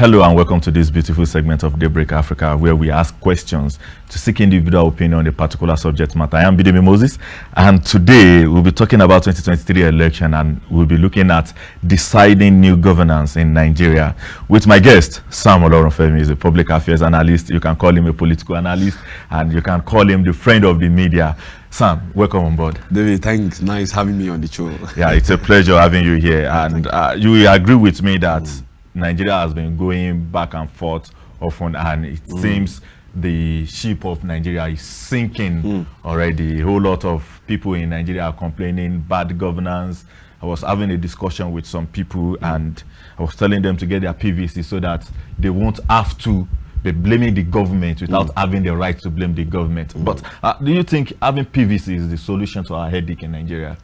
Hello and welcome to this beautiful segment of Daybreak Africa, where we ask questions to seek individual opinion on a particular subject matter. I am Bidemi Moses, and today we'll be talking about 2023 election, and we'll be looking at deciding new governance in Nigeria with my guest, Sam Olorunfemi. He's a public affairs analyst. You can call him a political analyst, and you can call him the friend of the media. Sam, welcome on board. David, thanks. Nice having me on the show. Yeah, it's a pleasure having you here. And you will agree with me that Nigeria has been going back and forth often, and it seems the ship of Nigeria is sinking already. A whole lot of people in Nigeria are complaining bad governance. I was having a discussion with some people, and I was telling them to get their PVC so that they won't have to be blaming the government without having the right to blame the government. But do you think having PVC is the solution to our headache in Nigeria?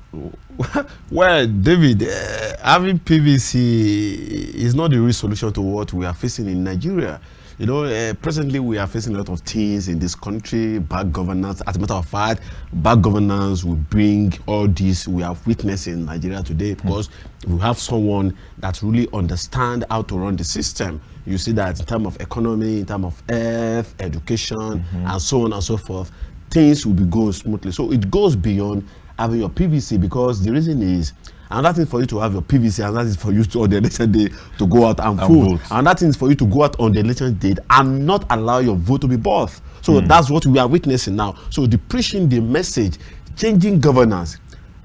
Well, David, having PVC is not the real solution to what we are facing in Nigeria. You know, presently we are facing a lot of things in this country, bad governance. As a matter of fact, bad governance will bring all this we are witnessing in Nigeria today, because we have someone that really understands how to run the system. You see that in terms of economy, in terms of health, education, and so on and so forth, things will be going smoothly. So it goes beyond having your PVC, because the reason is, another thing for you to have your PVC, another thing is for you to on the election day to go out and vote. Another thing is for you to go out on the election day and not allow your vote to be bought. So that's what we are witnessing now. So the preaching, the message, changing governance,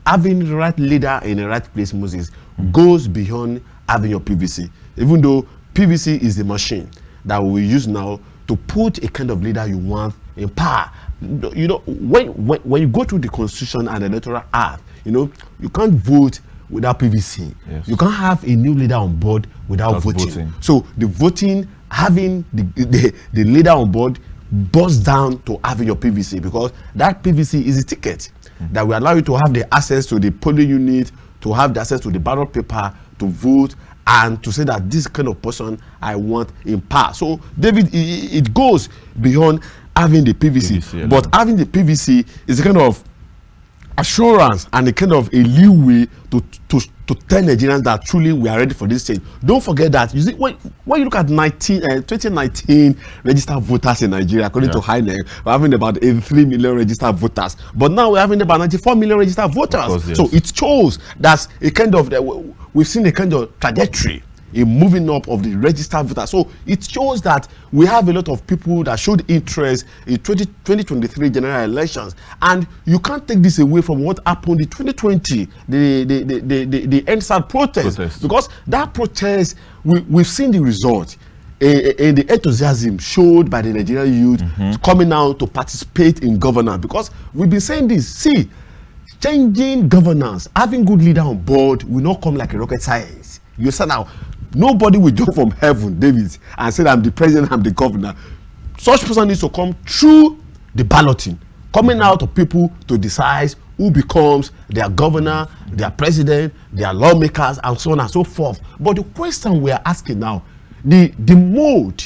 having the right leader in the right place, Moses, goes beyond having your PVC. Even though PVC is the machine that we use now to put a kind of leader you want in power. You know, when you go through the Constitution and the Electoral Act, you know, you can't vote without PVC. Yes. You can't have a new leader on board without voting. So the voting, having the leader on board, boils down to having your PVC, because that PVC is a ticket that will allow you to have the access to the polling unit, to have the access to the ballot paper, to vote, and to say that this kind of person I want in power. So, David, it goes beyond having the PVC, but having the PVC is a kind of assurance and a kind of a leeway to tell Nigerians that truly we are ready for this change. Don't forget that, you see, when you look at 2019 registered voters in Nigeria, according to INEC, we're having about 83 million registered voters, but now we're having about 94 million registered voters. Course, yes. So it shows that a kind of we've seen a kind of trajectory in moving up of the registered voters. So it shows that we have a lot of people that showed interest in 2023 general elections, and you can't take this away from what happened in 2020, the EndSARS protest, because that protest, we've seen the result in the enthusiasm showed by the Nigerian youth coming out to participate in governance. Because we've been saying this, see, changing governance, having good leader on board will not come like a rocket science. You said now, nobody will jump from heaven, David, and say, I'm the president, I'm the governor. Such person needs to come through the balloting, coming out of people to decide who becomes their governor, their president, their lawmakers, and so on and so forth. But the question we are asking now, the mode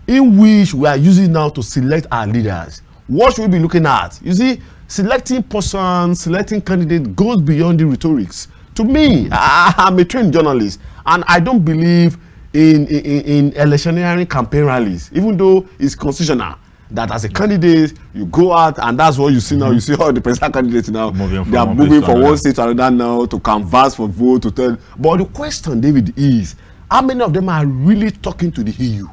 in which we are using now to select our leaders, what should we be looking at? You see, selecting persons, selecting candidates goes beyond the rhetorics. To me, I'm a trained journalist, and I don't believe in electioneering campaign rallies, even though it's constitutional that as a candidate you go out, and that's what you see now. You see all the presidential candidates now, they are moving from one state to another now to canvass for vote, to tell. But the question, David, is how many of them are really talking to the EU?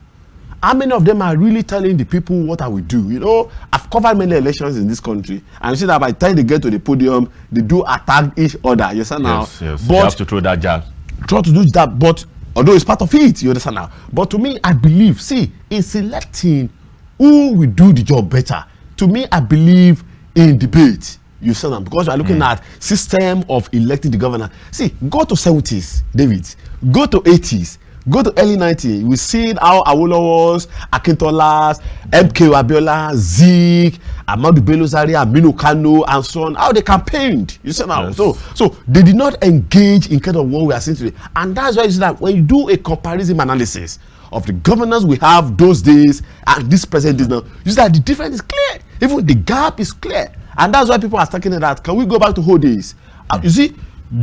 How many of them are really telling the people what I will do? You know, I've covered many elections in this country, and you see that by the time they get to the podium, they do attack each other. You understand now? Yes. But you have to throw that jab. Try to do that, but although it's part of it, you understand now? But to me, I believe, see, in selecting who will do the job better, to me, I believe in debate. You understand now? Because we are looking at system of electing the governor. See, go to 70s, David. Go to 80s. Go to early 90s, we see how Awolowo's, Akintolas, MK Abiola, Zik, Amadu Bello Zaria, Aminu Kano, and so on, how they campaigned. You see now, yes. So they did not engage in kind of what we are seeing today, and that's why you see that when you do a comparison analysis of the governors we have those days and this present days now, you see that the difference is clear. Even the gap is clear, and that's why people are talking about, can we go back to whole days? You see,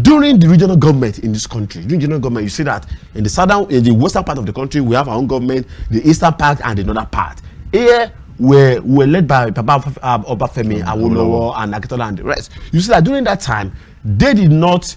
during the regional government in this country, regional government, you see that in the western part of the country, we have our own government, the eastern part and the northern part. Here, we're led by Papa Obafemi, Awolowo, and Akitola and the rest. You see that during that time, they did not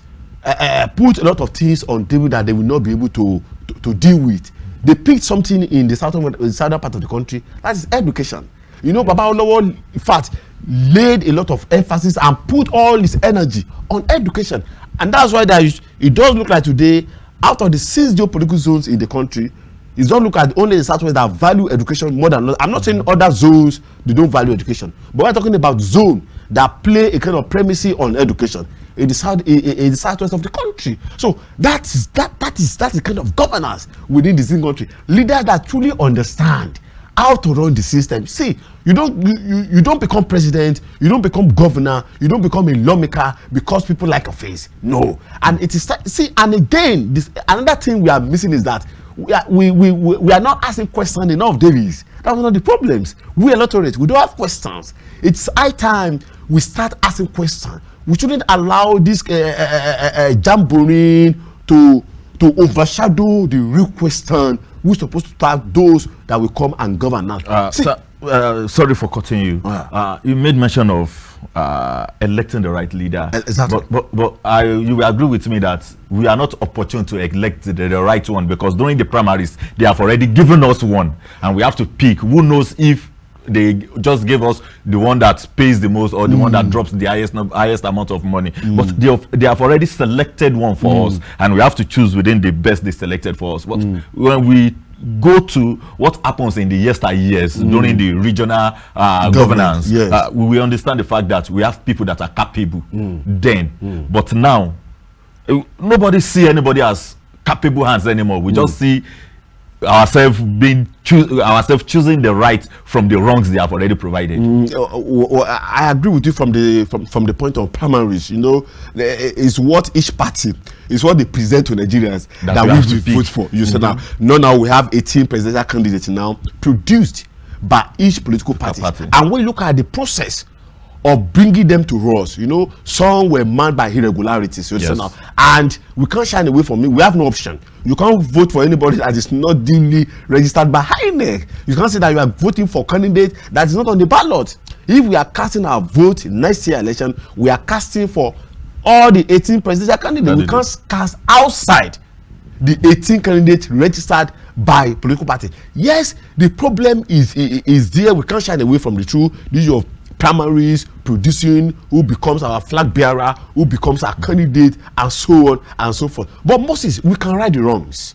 put a lot of things on table that they will not be able to deal with. They picked something in the southern part of the country, that is education. You know, Baba Awolowo, in fact, laid a lot of emphasis and put all his energy on education. And that's why it does look like today, out of the 6 geopolitical zones in the country, it does look at only the Southwest that value education more than others. I'm not saying other zones, they don't value education. But we're talking about zones that play a kind of primacy on education in the southwest of the country. So that is the kind of governance within the country. Leaders that truly understand how to run the system. See, you don't become president, you don't become governor, you don't become a lawmaker because people like your face. No. And it is, see, and again, another thing we are missing is that we are not asking questions enough, Davies. That's one of the problems. We electorate, we don't have questions. It's high time we start asking questions. We shouldn't allow this jamboree to overshadow the real question. We're supposed to have those that will come and govern us. Sorry for cutting you. You made mention of electing the right leader. Exactly. But you will agree with me that we are not opportune to elect the right one, because during the primaries they have already given us one, and we have to pick. Who knows if they just gave us the one that pays the most or the one that drops the highest amount of money. But they have already selected one for us, and we have to choose within the best they selected for us. But when we go to what happens in the yesteryears during the regional governance, yes. We will understand the fact that we have people that are capable then. But now, nobody see anybody as capable hands anymore. We just see ourselves choosing the right from the wrongs they have already provided. I agree with you from the point of primaries. You know, it's what each party is what they present to Nigerians that we vote for. You said now we have 18 presidential candidates now produced by each political party. And when you look at the process of bringing them to us, you know, some were marred by irregularities. Yes. And we can't shy away from it. We have no option. You can't vote for anybody that is not duly registered by INEC. You can't say that you are voting for a candidate that is not on the ballot. If we are casting our vote in next year election, we are casting for all the 18 presidential candidates. We can't cast outside the 18 candidates registered by political party. Yes, the problem is there. We can't shy away from the truth. This is primaries producing who becomes our flag bearer, who becomes our candidate, and so on and so forth. But Moses, we can right the wrongs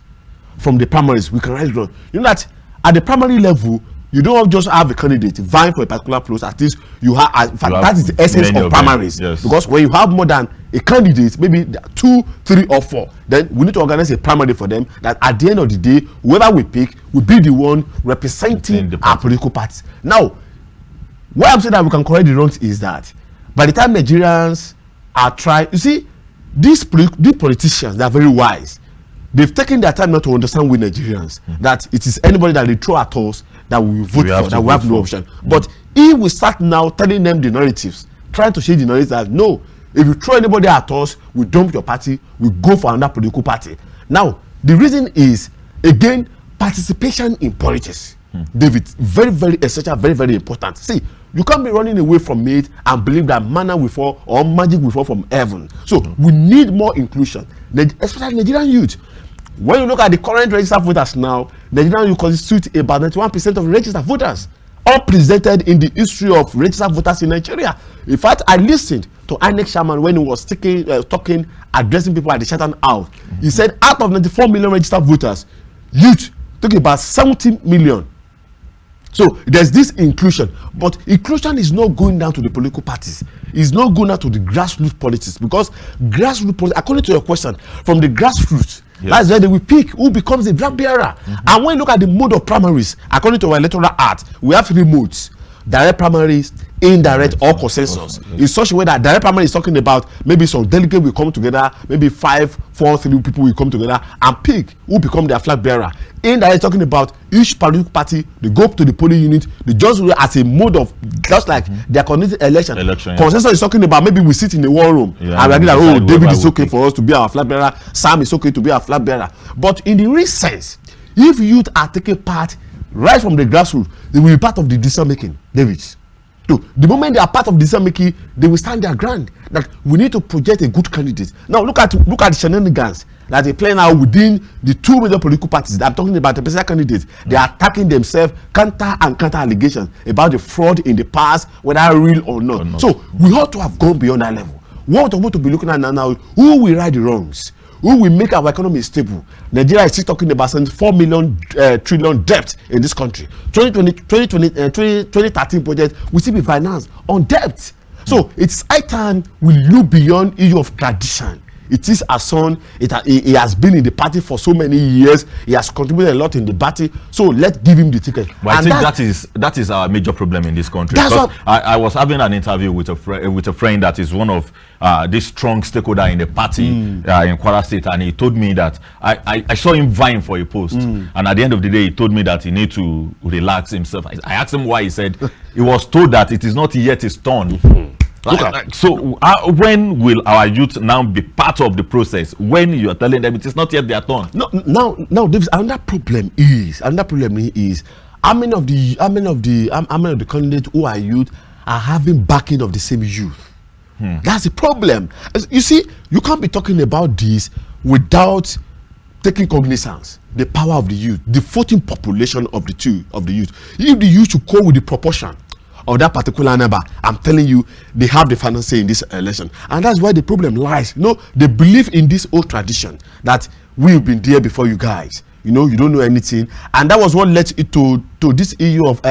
from the primaries. We can right the wrongs. You know that at the primary level, you don't just have a candidate vying for a particular post. At least you have. In fact, that is the essence of primaries. Yes. Because when you have more than a candidate, maybe 2, 3, or 4, then we need to organize a primary for them. That at the end of the day, whoever we pick will be the one representing our political parties. Now, why I'm saying that we can correct the wrongs is that by the time Nigerians are trying, you see, these politicians, they are very wise. They've taken their time not to understand we Nigerians that it is anybody that they throw at us that we vote for, that we have no option. But if we start now telling them the narratives, trying to change the narratives that no, if you throw anybody at us, we dump your party, we go for another political party. Now, the reason is, again, participation in politics. David, very, very essential, very, very important. See, you can't be running away from it and believe that manna will fall or magic will fall from heaven. So we need more inclusion, especially Nigerian youth. When you look at the current registered voters now, Nigerian youth constitute about 91% of registered voters, unprecedented in the history of registered voters in Nigeria. In fact, I listened to INEC chairman when he was talking, addressing people at the Chatham House. He said out of 94 million registered voters, youth took about 70 million. So there's this inclusion, but inclusion is not going down to the political parties. It's not going down to the grassroots politics, because grassroots politics, according to your question, from the grassroots, that's where they will pick who becomes the flag bearer. And when you look at the mode of primaries, according to our electoral act, we have 3 modes. direct primaries, indirect or consensus. In such a way that direct primary is talking about maybe some delegate will come together, maybe 5, 4, 3 people will come together and pick who become their flag bearer. Indirect talking about each political party, they go up to the polling unit, they just as a mode of just like their coordinated election. Consensus is talking about maybe we sit in the war room and we agree that, oh, David is okay for us to be our flag bearer, Sam is okay to be our flag bearer. But in the real sense, if youth are taking part right from the grassroots, they will be part of the decision making, David. So the moment they are part of the decision making, they will stand their ground that we need to project a good candidate. Now look at the shenanigans that they play now within the 2 major political parties. I'm talking about the presidential candidates. They are attacking themselves, counter allegations about the fraud in the past, whether real or not. So we ought to have gone beyond that level. What we want to be looking at now, who will right the wrongs? Who will make our economy stable? Nigeria is still talking about 4 trillion debt in this country. 2013 budget will still be financed on debt. So it's high time we look beyond issue of tradition. It is a son. He has been in the party for so many years. He has contributed a lot in the party. So let's give him the ticket. But I think that is our major problem in this country. I was having an interview with a friend that is one of this strong stakeholder in the party in Kwara State, and he told me that I saw him vying for a post, and at the end of the day, he told me that he need to relax himself. I asked him why. He said he was told that it is not yet his turn. So when will our youth now be part of the process when you are telling them it is not yet their turn? Now another problem is how many of the candidates who are youth are having backing of the same youth. That's the problem. You see, you can't be talking about this without taking cognizance the power of the youth, the voting population of the youth. If the youth should go with the proportion of that particular number, I'm telling you, they have the final say in this election. And that's why the problem lies. They believe in this old tradition that we've been there before you guys. You don't know anything. And that was what led it to this issue of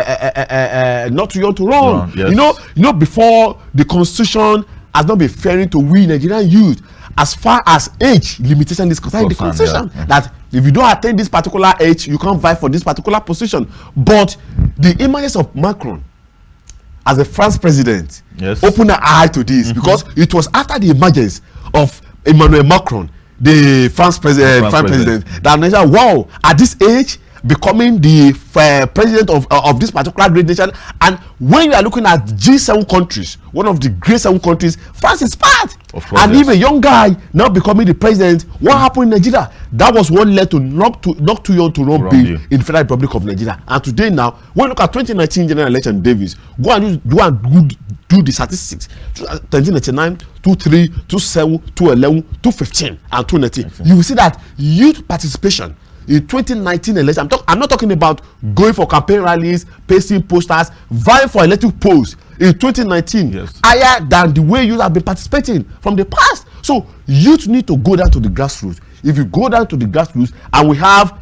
not too young to run. Yes. Before the constitution has not been fairing to we Nigerian youth as far as age limitation is concerned in the constitution. That if you don't attain this particular age, you can't vie for this particular position. But the emergence of Macron as a France president opened an eye to this, because it was after the emergence of Emmanuel Macron, the France president, that Nigeria, wow, at this age, becoming the president of this particular great nation. And when you are looking at G7 countries, one of the great 7 countries, France is part. And if a young guy now becoming the president, what happened in Nigeria? That was what led to not too young to run bill in the Federal Republic of Nigeria. And today now, when you look at 2019 general election, Davis, go and do the statistics. 1999, 23, 27, 211, 215, and 219. You will see that youth participation in 2019 election, I'm not talking about going for campaign rallies, pasting posters, vying for elective posts in 2019, higher than the way you have been participating from the past. So youth need to go down to the grassroots. If you go down to the grassroots and we have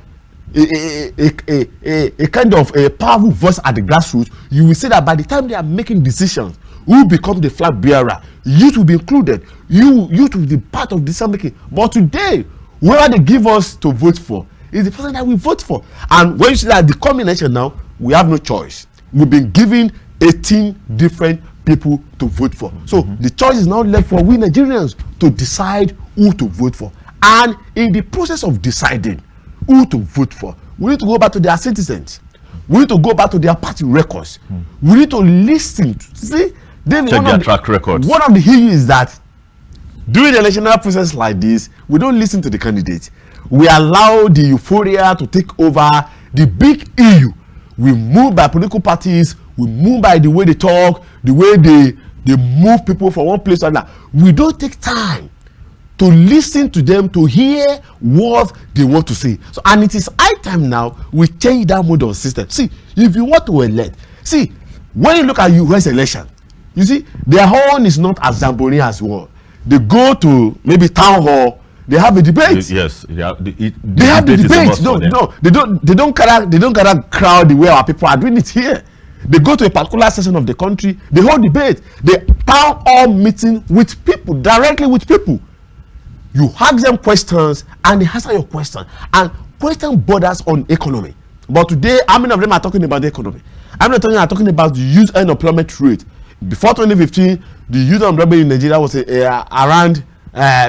a kind of a powerful voice at the grassroots, you will see that by the time they are making decisions, who become the flag bearer, youth will be included. Youth will be part of decision making. But today, whoever they give us to vote for is the person that we vote for. And when you see that the combination now, we have no choice. We've been given 18 different people to vote for. So the choice is now left for we Nigerians to decide who to vote for. And in the process of deciding who to vote for, we need to go back to their citizens. We need to go back to their party records. We need to listen. See, then check their track records. One of the issues is that during the electoral process like this, we don't listen to the candidates. We allow the euphoria to take over. The big issue, we move by political parties, we move by the way they talk, the way they move people from one place to another. We don't take time to listen to them, to hear what they want to say. So, and it is high time now we change that mode of system. See, if you want to elect, see, when you look at US election, you see, their own is not as jamboree as well. They go to maybe town hall, they have a debate. Yes, they have the debate. No, they don't gather crowd the way our people are doing it here. They go to a particular section of the country, they hold debate, they town hall meeting with people, directly with people. You ask them questions and they answer your question. And question borders on economy. But today, how many of them are talking about the economy? I'm not talking about the youth unemployment rate. Before 2015, the youth unemployment in Nigeria was around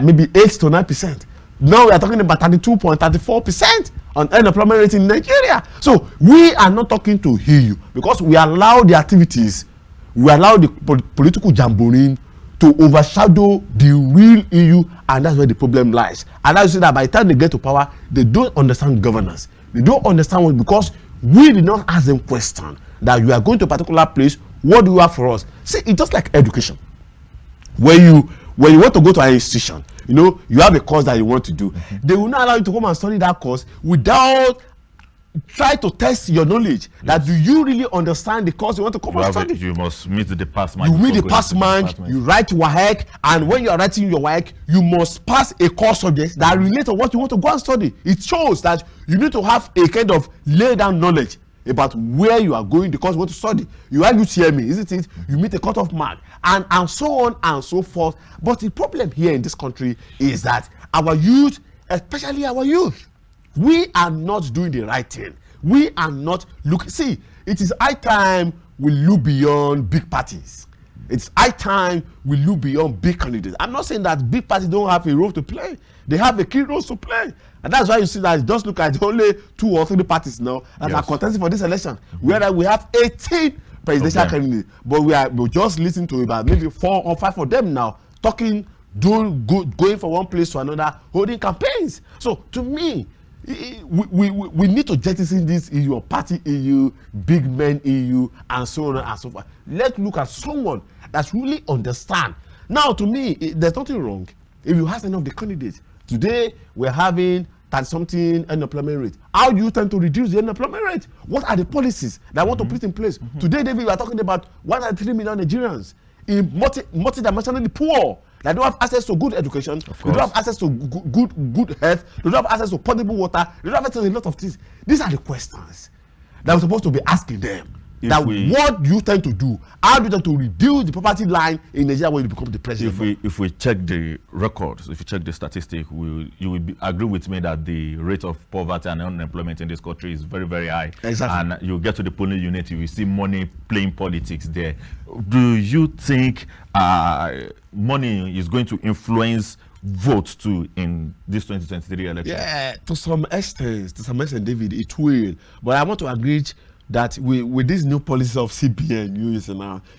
maybe 8 to 9%. Now we are talking about 32.34% on unemployment rate in Nigeria. So we are not talking to EU because we allow the activities, we allow the political jamboree to overshadow the real EU, and that's where the problem lies. And I say that by the time they get to power, they don't understand governance. They don't understand what, because we did not ask them question that you are going to a particular place, what do you have for us? See, it's just like education. When you want to go to an institution, you know, you have a course that you want to do. They will not allow you to come and study that course without try to test your knowledge. That do you really understand the course you want to come and study? You must meet the pass man. You meet the pass man, you write your WAEC, and when you are writing your WAEC, you must pass a course subject that relate to what you want to go and study. It shows that you need to have a kind of lay down knowledge about where you are going, the course you want to study. You have UTME, isn't it? You meet a cutoff mark, and so on and so forth. But the problem here in this country is that our youth, especially our youth, we are not doing the right thing. We are not looking. See, it is high time we look beyond big parties. It's high time we look beyond big candidates. I'm not saying that big parties don't have a role to play. They have a key role to play. And that's why you see that just look at only 2 or 3 parties now that are contesting for this election. Whereas we have 18 presidential candidates. But we're just listening to about maybe 4 or 5 of them now talking, doing good, going from one place to another, holding campaigns. So to me, we need to jettison this EU, party EU, big men EU, and so on and so forth. Let's look at someone that's really understand. Now, to me, there's nothing wrong if you ask any of the candidates. Today, we're having 30-something unemployment rate. How do you tend to reduce the unemployment rate? What are the policies that want to put in place? Today, David, we are talking about 103 million Nigerians in multi-dimensionally poor. They don't have access to good education. They don't have access to good health. They don't have access to potable water. They don't have access to a lot of things. These are the questions that we're supposed to be asking them. What do you tend to do? How do you tend to reduce the poverty line in Nigeria when you become the president? If we check the records, if you check the statistics, you will agree with me that the rate of poverty and unemployment in this country is very, very high. Exactly. And you get to the polling unit, you will see money playing politics there. Do you think money is going to influence votes too in this 2023 election? Yeah, to some extent, David, it will. But I want to agree that with this new policy of CBN,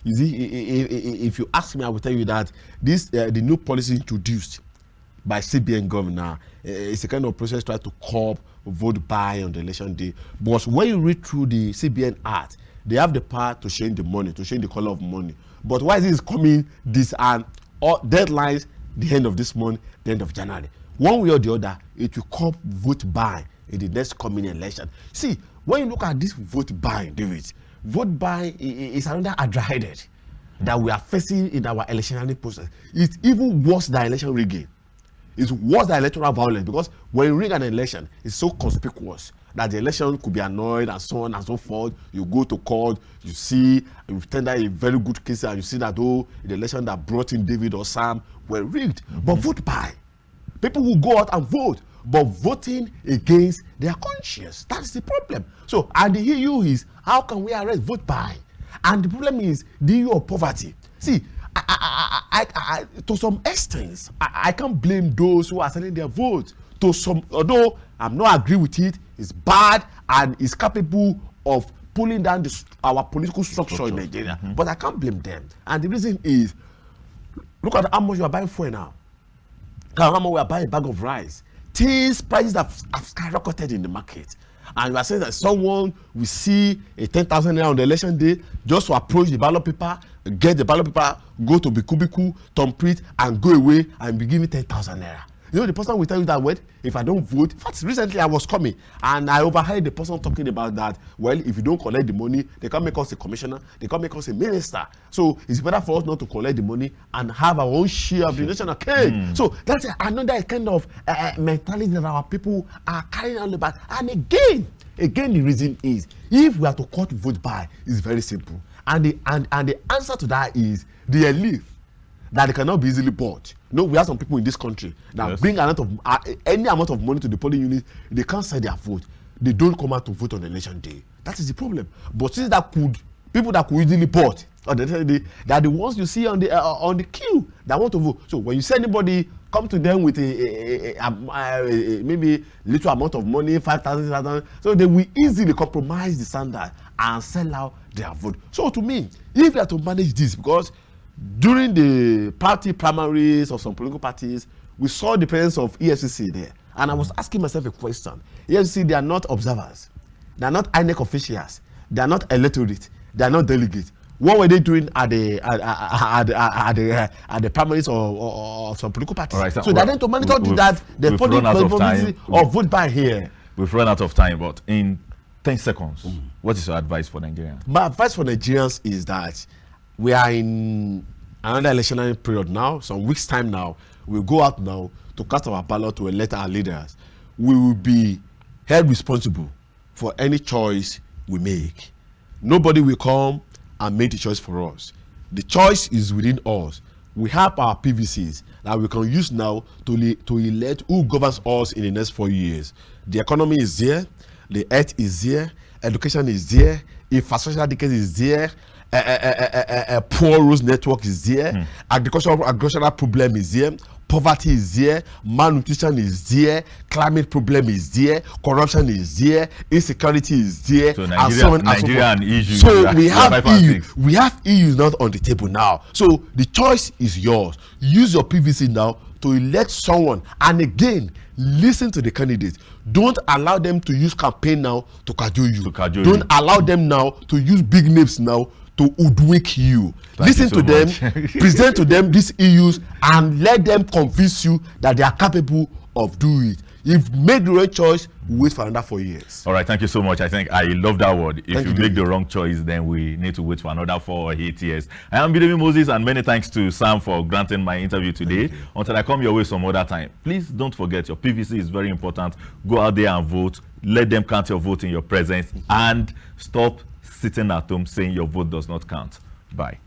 you see, if you ask me, I will tell you that this the new policy introduced by CBN governor is a kind of process try to curb vote buy on the election day. But when you read through the CBN Act, they have the power to change the money, to change the color of money. But why is this coming this and deadlines the end of this month, the end of January? One way or the other, it will curb vote buy in the next coming election. See, when you look at this vote buying, David, vote buying is another adra-headed that we are facing in our electionary process. It's even worse than election rigging. It's worse than electoral violence, because when you rig an election, it's so conspicuous that the election could be annoyed and so on and so forth. You go to court, you see, you tender a very good case, and you see that, oh, the election that brought in David or Sam were rigged. But vote buy, people will go out and vote, but voting against their conscience. That's the problem. So, and the EU is, how can we arrest vote buy? And the problem is the EU of poverty. See, to some extent, I can't blame those who are selling their votes. To some, although I'm not agree with it, it's bad and it's capable of pulling down our political structure in Nigeria. But I can't blame them. And the reason is, look at how much you are buying fuel now. How much we are buying a bag of rice. Things prices have skyrocketed in the market, and you are saying that someone will see a 10,000 naira on the election day just to approach the ballot paper, get the ballot paper, go to Bikubiku, thumbprint, and go away and be given 10,000 naira. You know, the person will tell you that, well, if I don't vote, in fact, recently I was coming and I overheard the person talking about that, well, if you don't collect the money, they can't make us a commissioner, they can't make us a minister. So it's better for us not to collect the money and have our own share of the national cake. So that's another kind of mentality that our people are carrying on about. And again, the reason is, if we are to cut vote buy, it's very simple. And the answer to that is the elite, that they cannot be easily bought. No, we have some people in this country that bring any amount of money to the polling unit, they can't sell their vote. they don't come out to vote on election day. That is the problem. But since that people that could easily vote, or they are the ones you see on the queue that want to vote. So when you see anybody come to them with a maybe little amount of money, 5,000, 6,000, so they will easily compromise the standard and sell out their vote. So to me, if you have to manage this, because during the party primaries of some political parties, we saw the presence of EFCC there, and I was asking myself a question. EFCC, they are not observers, they are not INEC officials, they are not electorate, they are not delegates. What were they doing at the primaries of some political parties? Right, so they're going to monitor that the publicity of vote by here. We've run out of time, but in 10 seconds, what is your advice for Nigerians? My advice for Nigerians is that we are in another electionary period now. Some weeks' time now, we'll go out now to cast our ballot to elect our leaders. We will be held responsible for any choice we make. Nobody will come and make the choice for us. The choice is within us. We have our PVCs that we can use now to elect who governs us in the next 4 years. The economy is there, the earth is there, education is there, infrastructure is there, a poor roads network is there, agricultural problem is there, poverty is there, malnutrition is there, climate problem is there, corruption is there, insecurity is there, so Nigeria and issues. So we have issues not on the table now. So the choice is yours. Use your PVC now to elect someone, and again, listen to the candidates. Don't allow them to use campaign now to cajole you. Don't allow them now to use big names now to hoodwink you. Listen to them, present to them these issues, and let them convince you that they are capable of doing it. If you made the right choice, wait for another 4 years. All right, thank you so much. I think I love that word. If you make the wrong choice, then we need to wait for another 4 or 8 years. I am Bidemi Moses, and many thanks to Sam for granting my interview today. Until I come your way some other time, please don't forget, your PVC is very important. Go out there and vote. Let them count your vote in your presence, and stop sitting at home saying your vote does not count. Bye.